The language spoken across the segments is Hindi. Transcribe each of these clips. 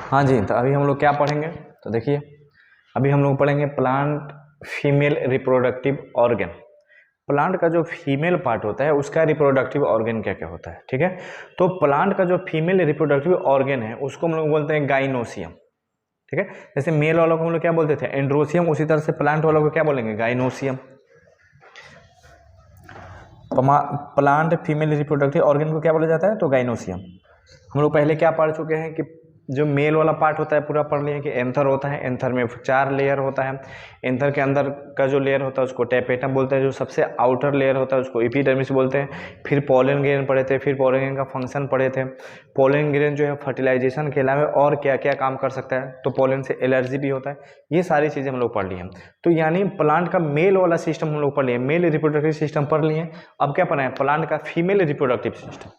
हाँ जी, तो अभी हम लोग क्या पढ़ेंगे, तो देखिए अभी हम लोग पढ़ेंगे plant female reproductive organ. Plant का जो फीमेल पार्ट होता है उसका रिप्रोडक्टिव ऑर्गन क्या क्या होता है, ठीक है। तो प्लांट का जो फीमेल रिप्रोडक्टिव ऑर्गन है उसको हम लोग बोलते हैं गाइनोसियम, ठीक है। जैसे मेल वालों को हम लोग क्या बोलते थे, एंड्रोसियम, उसी तरह से प्लांट वालों को क्या बोलेंगे, gynoecium. Plant female reproductive organ को क्या बोला जाता है, तो गाइनोसियम। हम लोग पहले क्या पढ़ चुके हैं कि जो मेल वाला पार्ट होता है पूरा पढ़ लिए कि एंथर होता है, एंथर में 4 लेयर होता है। एंथर के अंदर का जो लेयर होता है उसको टेपेटम बोलते हैं, जो सबसे आउटर लेयर होता है उसको एपिडर्मिस बोलते हैं। फिर पोलन ग्रेन पढ़े थे, फिर पोलन ग्रेन का फंक्शन पढ़े थे। पोलन ग्रेन जो है फर्टिलाइजेशन के अलावा और क्या क्या काम कर सकता है, तो पोलन से एलर्जी भी होता है। ये सारी चीज़ें हम लोग पढ़ लिए हैं। तो यानी प्लांट का मेल वाला सिस्टम हम लोग पढ़ लिए, मेल रिप्रोडक्टिव सिस्टम पढ़ लिए। अब क्या पढ़ना है, प्लांट का फीमेल रिप्रोडक्टिव सिस्टम।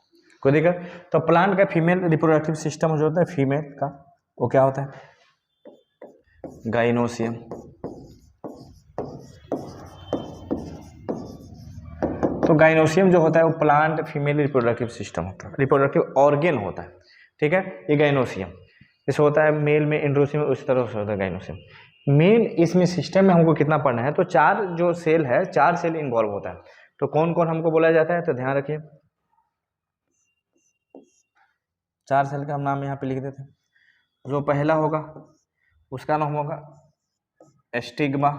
कोई दिक्कत, तो प्लांट का फीमेल रिप्रोडक्टिव सिस्टम जो होता है फीमेल का, वो क्या होता है, गाइनोसियम। तो गाइनोसियम जो होता है वो प्लांट फीमेल रिप्रोडक्टिव सिस्टम होता है, रिप्रोडक्टिव ऑर्गन होता है, ठीक है। ये गाइनोसियम जैसे होता है मेल में एंड्रोसियम, उस तरह से होता है गाइनोसियम। मेल इसमें सिस्टम में हमको कितना पढ़ना है, तो 4 जो सेल है, 4 सेल इन्वॉल्व होता है। तो कौन कौन हमको बोला जाता है, तो ध्यान रखिए 4 सेल का हम नाम यहाँ पे लिख देते हैं। जो पहला होगा उसका नाम होगा एस्टिग्मा,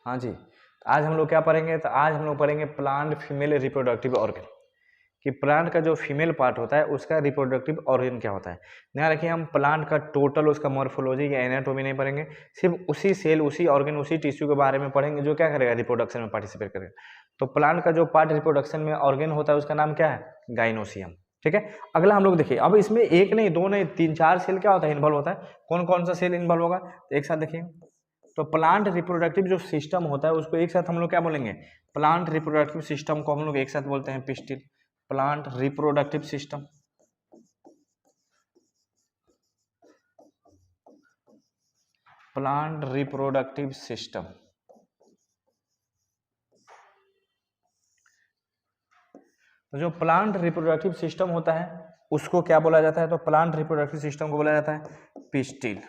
हाँ जी। आज हम लोग क्या पढ़ेंगे, तो आज हम लोग पढ़ेंगे प्लांट फीमेल रिप्रोडक्टिव ऑर्गन, कि प्लांट का जो फीमेल पार्ट होता है उसका रिप्रोडक्टिव ऑर्गन क्या होता है। ध्यान रखिए हम प्लांट का टोटल उसका मॉर्फोलॉजी या एनाटॉमी नहीं पढ़ेंगे, सिर्फ उसी सेल, उसी ऑर्गन, उसी टिश्यू के बारे में पढ़ेंगे जो क्या करेगा, रिप्रोडक्शन में पार्टिसिपेट करेगा। तो प्लांट का जो पार्ट रिप्रोडक्शन में ऑर्गन होता है उसका नाम क्या है, गाइनोसियम, ठीक है। अगला हम लोग देखिए, अब इसमें एक नहीं, दो नहीं, 3-4 सेल क्या होता है, इन्वॉल्व होता है। कौन कौन सा सेल इन्वॉल्व होगा, तो एक साथ देखिए। तो प्लांट रिप्रोडक्टिव जो सिस्टम होता है उसको एक साथ हम लोग क्या बोलेंगे, प्लांट रिप्रोडक्टिव सिस्टम को हम लोग एक साथ बोलते हैं pistil, plant reproductive system. Plant reproductive system, तो जो प्लांट रिप्रोडक्टिव सिस्टम होता है उसको क्या बोला जाता है, तो प्लांट रिप्रोडक्टिव सिस्टम को बोला जाता है पिस्टिल।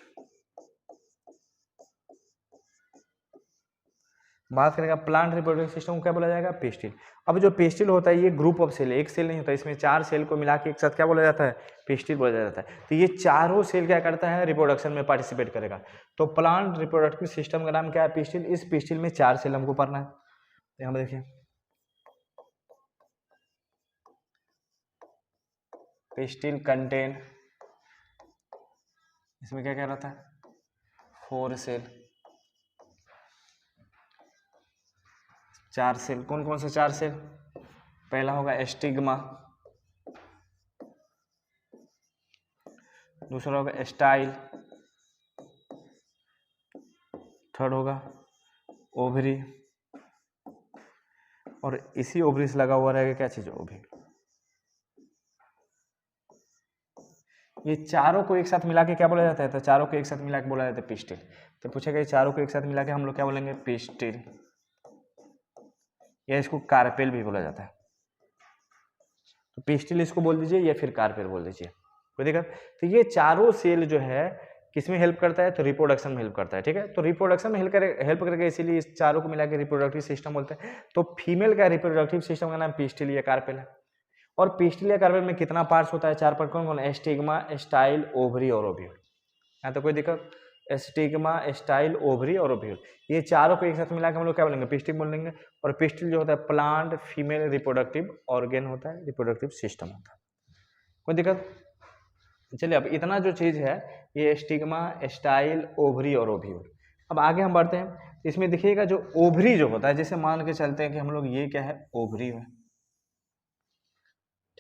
बात करेगा प्लांट रिप्रोडक्टिव सिस्टम को क्या बोला जाएगा, पिस्टिल। अब जो पिस्टिल होता है ये ग्रुप ऑफ सेल, एक सेल नहीं होता, इसमें 4 सेल को मिला के एक साथ क्या बोला जाता है, पिस्टिल बोला जाता है। तो ये चारों सेल क्या करता है, रिप्रोडक्शन में पार्टिसिपेट करेगा। तो प्लांट रिप्रोडक्टिव सिस्टम का नाम क्या है, पिस्टिल। इस पिस्टिल में 4 सेल हमको पढ़ना है। तो यहाँ पर देखिए पिस्टिल कंटेन, इसमें क्या क्या रहता है, 4 सेल, 4 सेल। कौन कौन से 4 सेल, पहला होगा एस्टिग्मा, दूसरा होगा एस्टाइल, थर्ड होगा ओवरी, और इसी ओवरी से लगा हुआ रहेगा क्या चीज, ओवरी। ये चारों को एक साथ मिला के क्या बोला जाता है, तो चारों को एक साथ मिला के बोला जाता है पिस्टिल। तो पूछेगा ये चारों को एक साथ मिला के हम लोग क्या बोलेंगे, पिस्टिल, या इसको कार्पेल भी बोला जाता है। तो पिस्टिल इसको बोल दीजिए या फिर कार्पेल बोल दीजिए, कोई दिक्कत। तो ये चारों सेल जो है किसमें हेल्प करता है, तो रिप्रोडक्शन में हेल्प करता है, ठीक है। तो रिप्रोडक्शन में हेल्प करेगा, इसीलिए इस चारों को मिला के रिप्रोडक्टिव सिस्टम बोलते हैं। तो फीमेल का रिप्रोडक्टिव सिस्टम का नाम पिस्टिल या कार्पेल है। और पिस्टिल या कार्पेल में कितना पार्ट्स होता है, 4 पार्ट। कौन कौन, एस्टिग्मा, एस्टाइल, ओवरी और ओव्यूल। यहाँ तो कोई दिक्कत, एस्टिग्मा, एस्टाइल, ओवरी और ओव्यूल, ये चारों को एक साथ मिला के हम लोग क्या बोलेंगे, पिस्टिल बोलेंगे। और पिस्टिल जो होता है प्लांट फीमेल रिप्रोडक्टिव ऑर्गन होता है, रिप्रोडक्टिव सिस्टम होता है, कोई दिक्कत। चलिए अब इतना जो चीज है, ये एस्टिग्मा, एस्टाइल, ओवरी और ओव्यूल, अब आगे हम बढ़ते हैं, इसमें देखिएगा जो ओवरी जो होता है, जैसे मान के चलते हैं कि हम लोग ये क्या है, ओवरी है,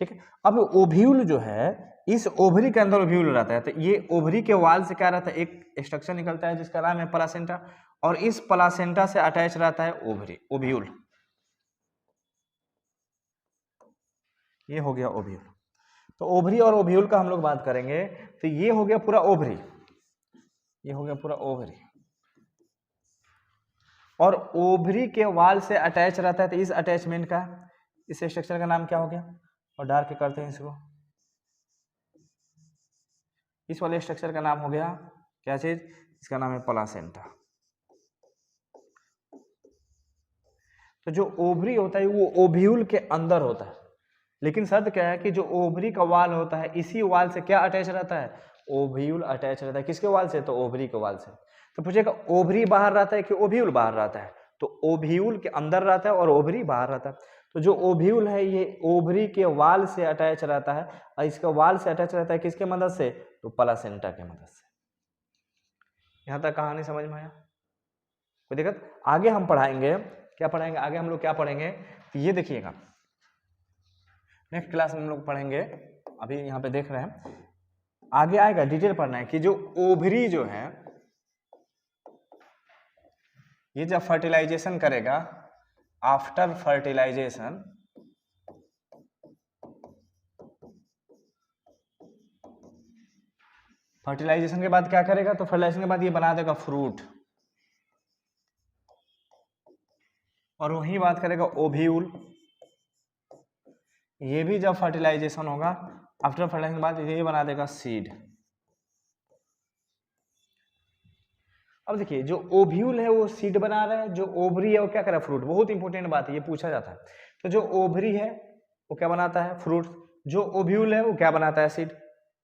ठीक है। अब ओव्यूल जो है, इस ओवरी के अंदर ओव्यूल रहता है, तो ये ओवरी के वाल से क्या रहता है, एक स्ट्रक्चर निकलता है जिसका नाम है प्लासेंटा, और इस प्लासेंटा से अटैच रहता है ओवरी, ओव्यूल। ये हो गया ओव्यूल। तो ओवरी और ओव्यूल का हम लोग बात करेंगे, तो ये हो गया पूरा ओवरी, ये हो गया पूरा ओवरी, और ओवरी के वाल से अटैच रहता है, तो इस अटैचमेंट का, इस स्ट्रक्चर का नाम क्या हो गया, और डार्क करते हैं इसको, इस वाले स्ट्रक्चर का नाम हो गया क्या चीज, इसका नाम है प्लासेंटा। तो जो ओवरी होता है वो ओव्यूल के अंदर होता है, लेकिन शर्त क्या है कि जो ओवरी का वाल होता है, इसी वाल से क्या अटैच रहता है, ओव्यूल अटैच रहता है। किसके वाल से, तो ओवरी के वाल से। तो पूछेगा ओवरी बाहर रहता है कि ओव्यूल बाहर रहता है, तो ओव्यूल के अंदर रहता है और ओवरी बाहर रहता है। तो जो ओव्यूल है ये ओवरी के वाल से अटैच रहता है, और इसका वाल से अटैच रहता है किसके मदद से, तो प्लासेंटा के मदद से। यहां तक कहानी समझ में आया, कोई दिक्कत? आगे हम पढ़ाएंगे, क्या पढ़ाएंगे आगे हम लोग, क्या पढ़ेंगे, तो ये देखिएगा नेक्स्ट क्लास में हम लोग पढ़ेंगे, अभी यहाँ पे देख रहे हैं, आगे आएगा डिटेल पढ़ना है कि जो ओवरी जो है, ये जब फर्टिलाइजेशन करेगा, आफ्टर फर्टिलाइजेशन, फर्टिलाइजेशन के बाद क्या करेगा, तो फर्टिलाइजेशन के बाद ये बना देगा फ्रूट, और वही बात करेगा ओव्यूल, ये भी जब फर्टिलाइजेशन होगा, आफ्टर फर्टिलाइजेशन के बाद ये बना देगा सीड। अब देखिए जो ओव्यूल है वो सीड बना रहा है, जो ओवरी है वो क्या कर रहा है, फ्रूट। बहुत इंपॉर्टेंट बात है, ये पूछा जाता है। तो जो ओवरी है वो क्या बनाता है, फ्रूट, जो ओव्यूल है वो क्या बनाता है, सीड।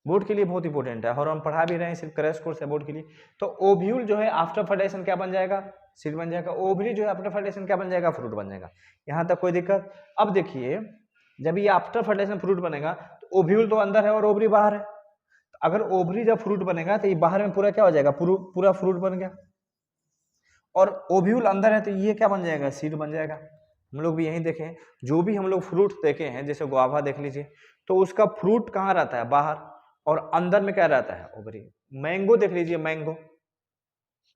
बोर्ड के लिए बहुत इंपॉर्टेंट है, और हम पढ़ा भी रहे हैं, सिर्फ क्रैश कोर्स है बोर्ड के लिए। तो ओव्यूल जो है आफ्टर फर्टिलाइजेशन क्या बन जाएगा, सीड बन जाएगा। ओवरी जो है आफ्टर फर्टिलाइजेशन क्या बन जाएगा, फ्रूट बन जाएगा। यहाँ तक कोई दिक्कत? अब देखिए जब ये आफ्टर फर्टिलाइजेशन फ्रूट बनेगा, तो ओव्यूल तो अंदर है और ओवरी बाहर है। अगर ओवरी जब फ्रूट बनेगा तो ये बाहर में पूरा क्या हो जाएगा, पूरा फ्रूट बन गया, और ओव्यूल अंदर है तो ये क्या बन जाएगा, सीड बन जाएगा। हम लोग भी यही देखें, जो भी हम लोग फ्रूट देखे हैं, जैसे गुआवा देख लीजिए, तो उसका फ्रूट कहाँ रहता है, बाहर, और अंदर में क्या रहता है, ओवरी। मैंगो देख लीजिए, मैंगो,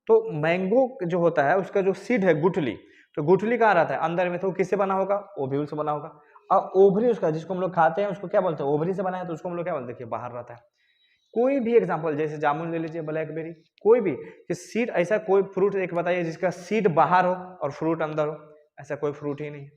तो मैंगो जो होता है उसका जो सीड है, गुठली, तो गुठली कहाँ रहता है, अंदर में, तो किससे बना होगा, ओव्यूल से बना होगा। और ओवरी उसका जिसको हम लोग खाते हैं उसको क्या बोलते हैं, ओवरी से बना है, तो उसको हम लोग क्या बोलते हैं, बाहर रहता है। कोई भी एग्जांपल, जैसे जामुन ले लीजिए, ब्लैकबेरी, कोई भी, कि सीड, ऐसा कोई फ्रूट एक बताइए जिसका सीड बाहर हो और फ्रूट अंदर हो, ऐसा कोई फ्रूट ही नहीं है।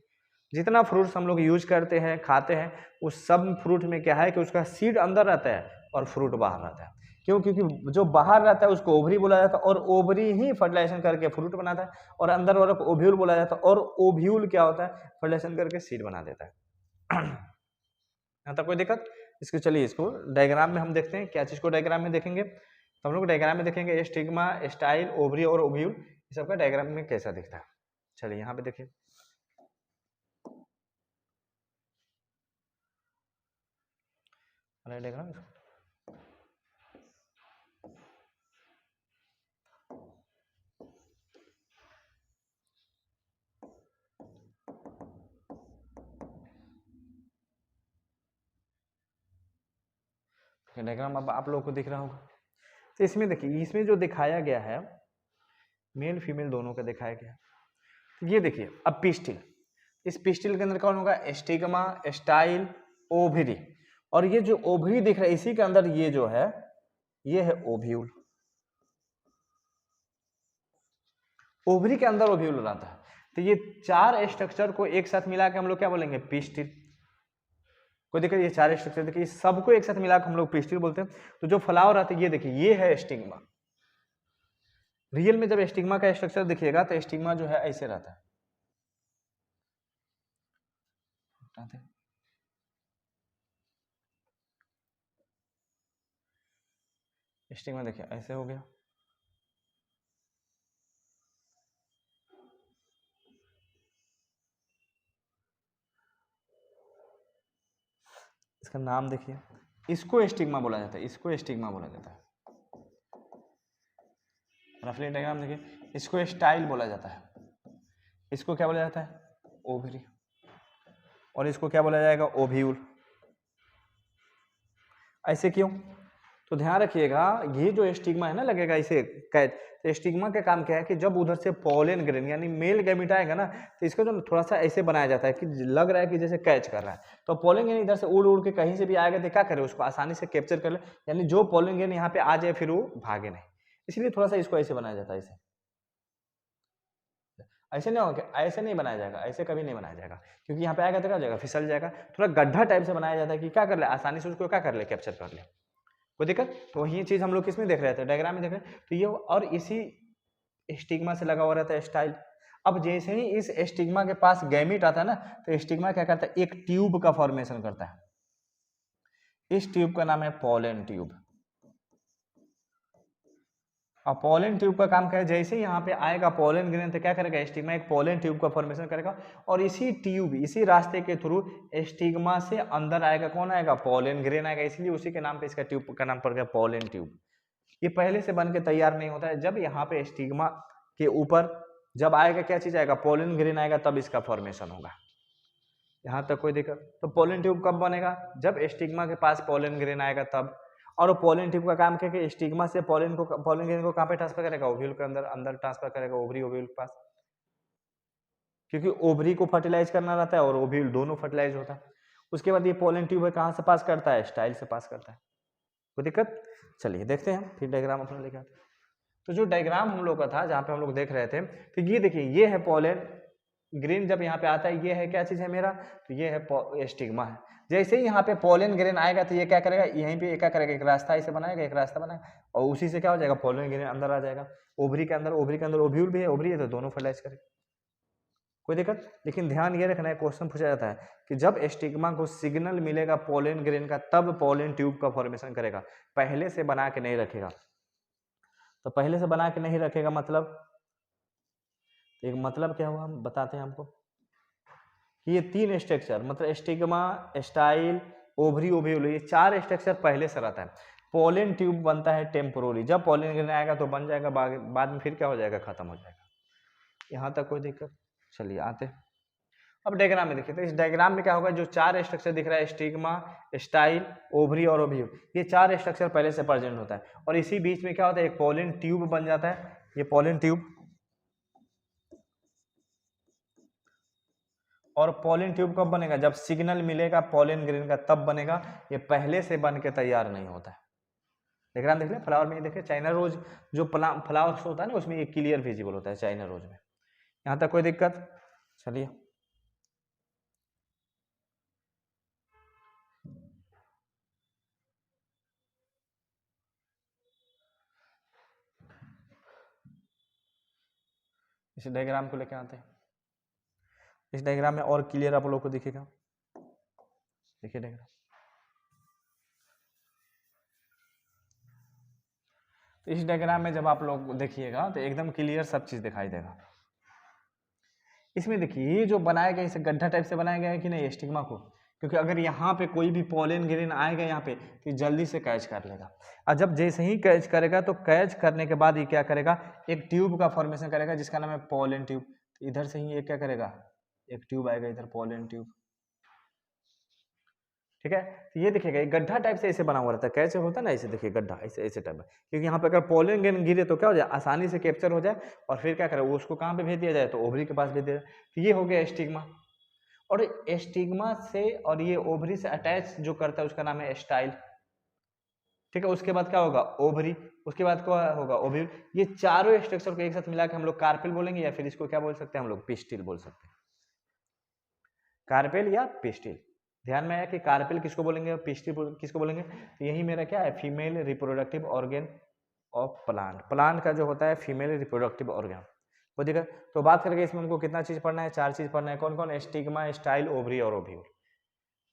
जितना फ्रूट्स हम लोग यूज करते हैं, खाते हैं, उस सब फ्रूट में क्या है कि उसका सीड अंदर रहता है और फ्रूट बाहर रहता है। क्यों? क्योंकि जो बाहर रहता है उसको ओवरी बोला जाता है, और ओवरी ही फर्टिलाइजेशन करके फ्रूट बनाता है, और अंदर वाला को ओव्यूल बोला जाता है, और ओव्यूल क्या होता है, फर्टिलाइजेशन करके सीड बना देता है। यहाँ तक कोई दिक्कत? इसको चलिए, इसको डायग्राम में हम देखते हैं, क्या चीज को डायग्राम में देखेंगे, तो हम लोग डायग्राम में देखेंगे स्टिग्मा, स्टाइल, ओवरी और ओव्यूल, ये सबका डायग्राम में कैसा दिखता है। चलिए यहाँ पे देखिए, डायग्राम डायग्राम अब आप लोगों को दिख रहा होगा। तो इसमें देखिए, इसमें जो दिखाया गया है, मेल फीमेल दोनों का दिखाया गया है। तो ये देखिए, अब पिस्टिल, इस पिस्टिल के अंदर कौन होगा, स्टिग्मा, स्टाइल, ओवरी, और ये जो ओवरी दिख रहा है इसी के अंदर ये जो है, ये है ओव्यूल। ओवरी के अंदर ओव्यूल रहता है। तो ये चार स्ट्रक्चर को एक साथ मिला के हम लोग क्या बोलेंगे, पिस्टिल। कोई देखिए, ये चार स्ट्रक्चर देखिए, सबको एक साथ मिला के हम लोग पिस्टिल बोलते हैं। तो जो फ्लावर आता है, ये देखिए, ये है स्टिग्मा। रियल में जब स्टिग्मा का स्ट्रक्चर दिखिएगा तो स्टिग्मा जो है ऐसे रहता है, स्टिग्मा देखिए ऐसे हो गया। इसका नाम देखिए, इसको स्टिग्मा बोला जाता है, इसको स्टिग्मा बोला जाता है। रफली डायग्राम देखिए, इसको स्टाइल बोला जाता है, इसको क्या बोला जाता है, ओवरी, और इसको क्या बोला जाएगा, ओव्यूल। ऐसे क्यों, तो ध्यान रखिएगा, ये जो स्टिग्मा है ना लगेगा इसे कैच, तो स्टिग्मा का काम क्या है कि जब उधर से पॉलन ग्रेन यानी मेल गैमीट आएगा ना, तो इसको जो थोड़ा सा ऐसे बनाया जाता है कि लग रहा है कि जैसे कैच कर रहा है, तो पॉलन ग्रेन इधर से उड़ उड़ के कहीं से भी आएगा तो क्या करे, उसको आसानी से कैप्चर कर ले, यानी जो पॉलन ग्रेन यहाँ पे आ जाए फिर वो भागे नहीं, इसलिए थोड़ा सा इसको ऐसे बनाया जाता है। ऐसे नहीं होगा, ऐसे नहीं बनाया जाएगा, ऐसे कभी नहीं बनाया जाएगा, क्योंकि यहाँ पे आएगा तो क्या हो जाएगा, फिसल जाएगा, थोड़ा गड्ढा टाइप से बनाया जाता है कि क्या कर ले, आसानी से उसको क्या कर ले, कैप्चर कर ले, कोई दिक्कत। तो ये चीज हम लोग किसमें देख रहे थे, डायग्राम में देख रहे हैं, तो ये और इसी स्टिग्मा से लगा हुआ रहता है स्टाइल। अब जैसे ही इस स्टिग्मा के पास गैमीट आता है ना, तो स्टिग्मा क्या करता है, एक ट्यूब का फॉर्मेशन करता है, इस ट्यूब का नाम है पॉलन ट्यूब। अब पॉलन ट्यूब का काम क्या है, जैसे ही यहाँ पे आएगा पॉलन ग्रेन तो क्या करेगा, स्टिग्मा एक पॉलन ट्यूब का फॉर्मेशन करेगा, और इसी ट्यूब, इसी रास्ते के थ्रू स्टिग्मा से अंदर आएगा, कौन आएगा, पॉलन ग्रेन आएगा, इसलिए उसी के नाम पे इसका ट्यूब का नाम पड़ गया पॉलन ट्यूब। ये पहले से बन के तैयार नहीं होता है, जब यहाँ पे स्टिग्मा के ऊपर जब आएगा क्या चीज आएगा, पॉलन ग्रेन आएगा, तब इसका फॉर्मेशन होगा। यहाँ तक कोई दिक्कत, तो पॉलन ट्यूब कब बनेगा, जब स्टिग्मा के पास पॉलन ग्रेन आएगा तब। और पॉलन ट्यूब का काम क्या है कि स्टिग्मा से पॉलन ग्रेन को कहाँ पे ट्रांसफर करेगा, ओव्यूल के अंदर, अंदर ट्रांसफर करेगा, ओवरी ओव्यूल के पास, क्योंकि ओवरी को फर्टिलाइज करना रहता है और ओव्यूल दोनों फर्टिलाइज होता है। उसके बाद ये पॉलन ट्यूब है कहाँ से पास करता है, स्टाइल से पास करता है, कोई दिक्कत। चलिए देखते हैं फिर डायग्राम अपना लेके आते हैं। तो जो डायग्राम हम लोग का था जहाँ पे हम लोग देख रहे थे, तो ये देखिए, ये है पॉलन ग्रेन, जब यहाँ पे आता है ये है क्या चीज है मेरा, तो ये है स्टिग्मा है। जैसे ही यहाँ पे पॉलन ग्रेन आएगा तो ये क्या करेगा, यहीं पे क्या करेगा, एक रास्ता ऐसे बनाएगा, एक रास्ता बनाएगा, और उसी से क्या हो जाएगा, पॉलन ग्रेन अंदर आ जाएगा, ओवरी के अंदर, ओवरी के अंदर ओव्यूल भी है, ओवरी है, तो दोनों फर्टिलाइज करेगा, कोई दिक्कत। लेकिन ध्यान ये रखना है, क्वेश्चन पूछा जाता है कि जब स्टिग्मा को सिग्नल मिलेगा पॉलन ग्रेन का, तब पॉलन ट्यूब का फॉर्मेशन करेगा, पहले से बना के नहीं रखेगा। तो पहले से बना के नहीं रखेगा मतलब, एक मतलब क्या हुआ हम बताते हैं हमको, कि ये तीन स्ट्रक्चर मतलब स्टिग्मा, स्टाइल, ओवरी, ओव्यूल, ये चार स्ट्रक्चर पहले से रहता है। पॉलन ट्यूब बनता है टेम्पोररी, जब पॉलन ग्रेन आएगा तो बन जाएगा, बाद में फिर क्या हो जाएगा, खत्म हो जाएगा। यहाँ तक कोई दिक्कत। चलिए आते हैं अब डायग्राम में देखिए, तो इस डायग्राम में क्या होगा, जो चार स्ट्रक्चर दिख रहा है, स्टिग्मा, स्टाइल, ओवरी और ओव्यूल, ये चार स्ट्रक्चर पहले से प्रेजेंट होता है, और इसी बीच में क्या होता है, एक पॉलन ट्यूब बन जाता है, ये पॉलन ट्यूब। और पॉलन ट्यूब कब बनेगा, जब सिग्नल मिलेगा पॉलन ग्रेन का तब बनेगा, ये पहले से बन के तैयार नहीं होता है। डायग्राम देख ले, फ्लावर में देखिए, चाइना रोज जो फ्लावर होता है ना, उसमें ये क्लियर विजिबल होता है चाइना रोज में। यहाँ तक कोई दिक्कत। चलिए इस डायग्राम को लेकर आते हैं। इस डायग्राम में और क्लियर आप लोग को दिखेगा, देखिए डायग्राम। तो इस डायग्राम में जब आप लोग देखिएगा तो एकदम क्लियर सब चीज दिखाई देगा। इसमें देखिए, ये जो बनाया गया, इसे गड्ढा टाइप से बनाया गया है कि नहीं स्टिग्मा को, क्योंकि अगर यहाँ पे कोई भी पॉलन ग्रेन आएगा यहाँ पे तो जल्दी से कैच कर लेगा, और जब जैसे ही कैच करेगा तो कैच करने के बाद ये क्या करेगा, एक ट्यूब का फॉर्मेशन करेगा जिसका नाम है पॉलन ट्यूब। तो इधर से ही ये क्या करेगा, एक ट्यूब आएगा इधर, पॉलन ट्यूब, ठीक है। तो ये देखिएगा, एक गड्ढा टाइप से ऐसे बना हुआ रहता है, कैसे होता है ना, ऐसे देखिए गड्ढा ऐसे ऐसे टाइप में, क्योंकि यहाँ पे अगर पॉलन ग्रेन गिरे तो क्या हो जाए, आसानी से कैप्चर हो जाए, और फिर क्या करे, वो उसको कहाँ पे भेज दिया जाए, तो ओवरी के पास भेज दिया जाए। तो ये हो गया स्टिग्मा, और स्टिग्मा से और ये ओवरी से अटैच जो करता है उसका नाम है स्टाइल, ठीक है। उसके बाद क्या होगा, ओवरी, उसके बाद क्या होगा, ओव्यूल। ये चारों स्ट्रक्चर को एक साथ मिला के हम लोग कार्पेल बोलेंगे, या फिर इसको क्या बोल सकते हैं हम लोग, पिस्टिल बोल सकते हैं, कार्पेल या पिस्टिल। ध्यान में आया कि कार्पेल किसको बोलेंगे और पिस्टिल किसको बोलेंगे। तो यही मेरा क्या है, female reproductive organ of plant. Plant का जो होता है फीमेल रिप्रोडक्टिव ऑर्गन, वो देखा। तो बात करेंगे इसमें हमको कितना चीज पढ़ना है, चार चीज पढ़ना है। कौन कौन, स्टिग्मा, स्टाइल, ओवरी और ओव्यूल,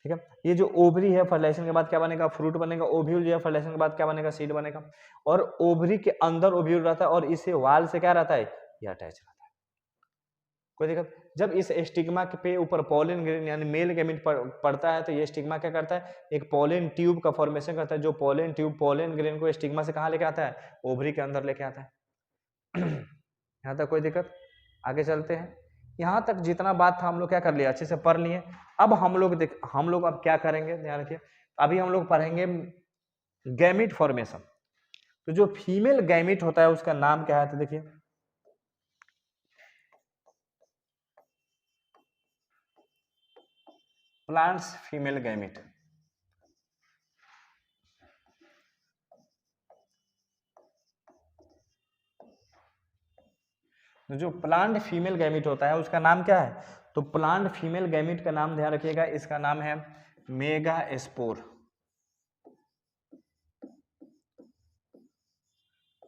ठीक है। ये जो ओवरी है फर्टिलाइजेशन के बाद क्या बनेगा, फ्रूट बनेगा। ओव्यूल जो है फर्टिलाइजेशन के बाद क्या बनेगा, सीड बनेगा। और ओवरी के अंदर ओव्यूल रहता है, और इसे वाल से क्या रहता है, ये अटैच रहता है, कोई दिक्कत। जब इस स्टिग्मा के पे ऊपर पॉलन ग्रेन यानी मेल गैमीट पड़ता है, तो ये स्टिग्मा क्या करता है, एक पॉलन ट्यूब का फॉर्मेशन करता है, जो पॉलन ट्यूब पॉलन ग्रेन को स्टिग्मा से कहाँ लेके आता है, ओवरी के अंदर लेके आता है। यहाँ तक कोई दिक्कत? आगे चलते हैं। यहाँ तक जितना बात था हम लोग क्या कर लिया, अच्छे से पढ़ लिए। अब हम लोग अब क्या करेंगे, ध्यान रखिए। अभी हम लोग पढ़ेंगे गैमिट फॉर्मेशन। तो जो फीमेल गैमिट होता है उसका नाम क्या है, तो देखिए प्लांट्स फीमेल गैमिट। तो जो प्लांट फीमेल गैमिट होता है उसका नाम क्या है, तो प्लांट फीमेल गैमिट का नाम ध्यान रखिएगा, इसका नाम है मेगास्पोर।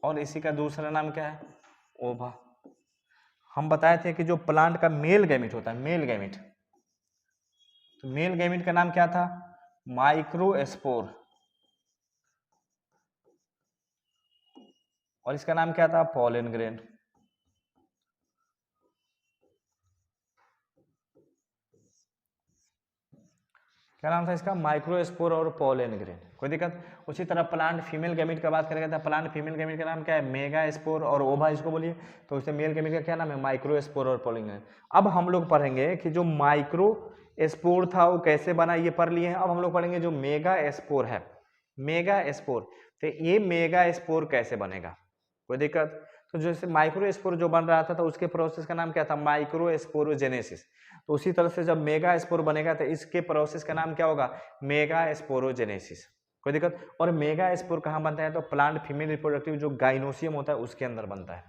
और इसी का दूसरा नाम क्या है, ओवा। हम बताए थे कि जो प्लांट का मेल गैमिट होता है, मेल गैमिट, तो मेल गैमिट का नाम क्या था, माइक्रोस्पोर। और इसका नाम क्या था, पॉलन ग्रेन। क्या नाम था इसका, माइक्रोस्पोर और पॉलन ग्रेन। कोई दिक्कत? उसी तरह प्लांट फीमेल गैमिट का बात करेंगे तो प्लांट फीमेल गैमिट का नाम क्या है, मेगास्पोर और ओवा इसको बोलिए। तो उससे मेल गैमिट का क्या नाम है, माइक्रोस्पोर और पॉलन ग्रेन। अब हम लोग पढ़ेंगे कि जो माइक्रोस्पोर था वो कैसे बना, ये पढ़ लिए हैं। अब हम लोग पढ़ेंगे जो मेगास्पोर है, मेगास्पोर, तो ये मेगास्पोर कैसे बनेगा। कोई दिक्कत? तो जैसे माइक्रोस्पोर जो बन रहा था तो उसके प्रोसेस का नाम क्या था, माइक्रोस्पोरोजेनेसिस। तो उसी तरह से जब मेगास्पोर बनेगा तो इसके प्रोसेस का नाम क्या होगा, मेगास्पोरोजेनेसिस। कोई दिक्कत? और मेगास्पोर कहाँ बनता है, तो प्लांट फीमेल रिप्रोडक्टिव जो गाइनोसियम होता है उसके अंदर बनता है।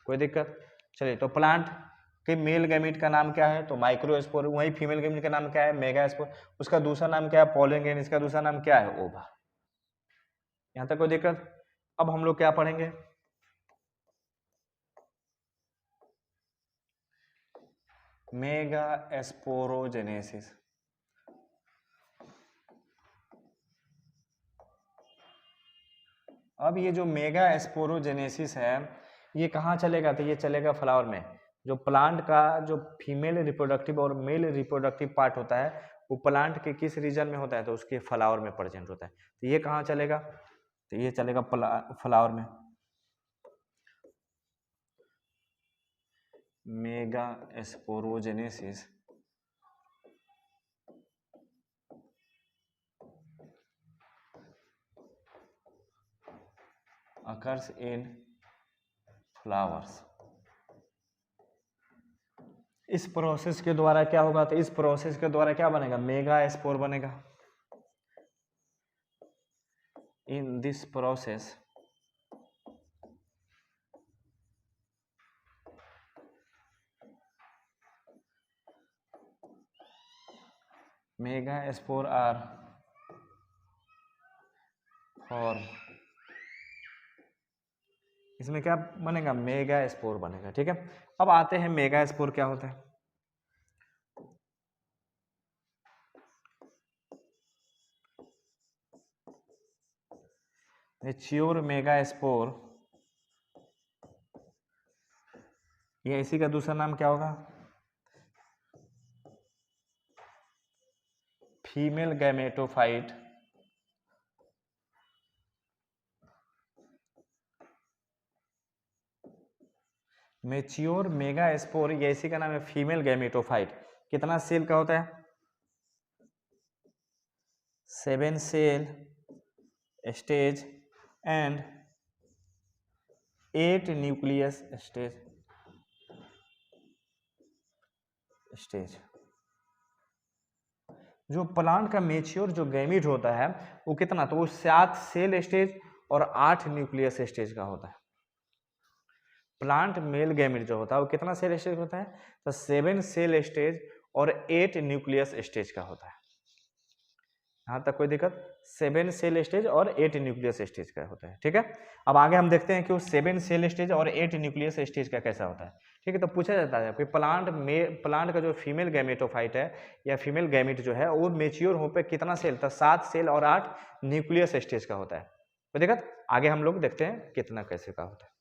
कोई दिक्कत? चलिए, तो प्लांट के मेल गैमिट का नाम क्या है, तो माइक्रोस्पोर। वही फीमेल गैमिट का नाम क्या है, मेगास्पोर। उसका दूसरा नाम क्या है, पॉलन ग्रेन। इसका दूसरा नाम क्या है, ओवा। यहाँ तक कोई दिक्कत? अब हम लोग क्या पढ़ेंगे, मेगास्पोरोजेनेसिस। अब ये जो मेगास्पोरोजेनेसिस है ये कहाँ चलेगा, तो ये चलेगा फ्लावर में। जो प्लांट का जो फीमेल रिप्रोडक्टिव और मेल रिप्रोडक्टिव पार्ट होता है वो प्लांट के किस रीजन में होता है, तो उसके फ्लावर में प्रेजेंट होता है। तो ये कहाँ चलेगा, तो ये चलेगा फ्लावर में। Megasporogenesis occurs in flowers। इस प्रोसेस के द्वारा क्या होगा, तो इस प्रोसेस के द्वारा क्या बनेगा, मेगास्पोर बनेगा। In this process megaspore are form. इसमें क्या बनेगा, मेगास्पोर बनेगा। ठीक है, अब आते हैं मेगास्पोर क्या होता है। मैच्योर मेगास्पोर, ये इसी का दूसरा नाम क्या होगा, फीमेल गैमेटोफाइट। मैच्योर मेगास्पोर, ये इसी का नाम है फीमेल गैमेटोफाइट। कितना सेल का होता है, 7 cell stage and 8 nucleus stage. जो प्लांट का मेच्योर जो गैमीट होता है वो कितना, तो वो 7 सेल स्टेज और 8 न्यूक्लियस स्टेज का होता है। प्लांट मेल गैमीट जो होता है वो कितना सेल स्टेज होता है, तो 7 सेल स्टेज और 8 न्यूक्लियस स्टेज का होता है। यहाँ तक कोई दिक्कत, 7 सेल स्टेज और 8 न्यूक्लियस स्टेज का होता है। ठीक है, अब आगे हम देखते हैं कि वो 7 सेल स्टेज और 8 न्यूक्लियस स्टेज का कैसा होता है। ठीक है, तो पूछा जाता है कि प्लांट का जो फीमेल गैमेटोफाइट है या फीमेल गैमेट जो है वो मेच्योर हो पे कितना सेल, तो 7 सेल और 8 न्यूक्लियस स्टेज का होता है। तो दिक्कत, आगे हम लोग देखते हैं कितना कैसे का होता है।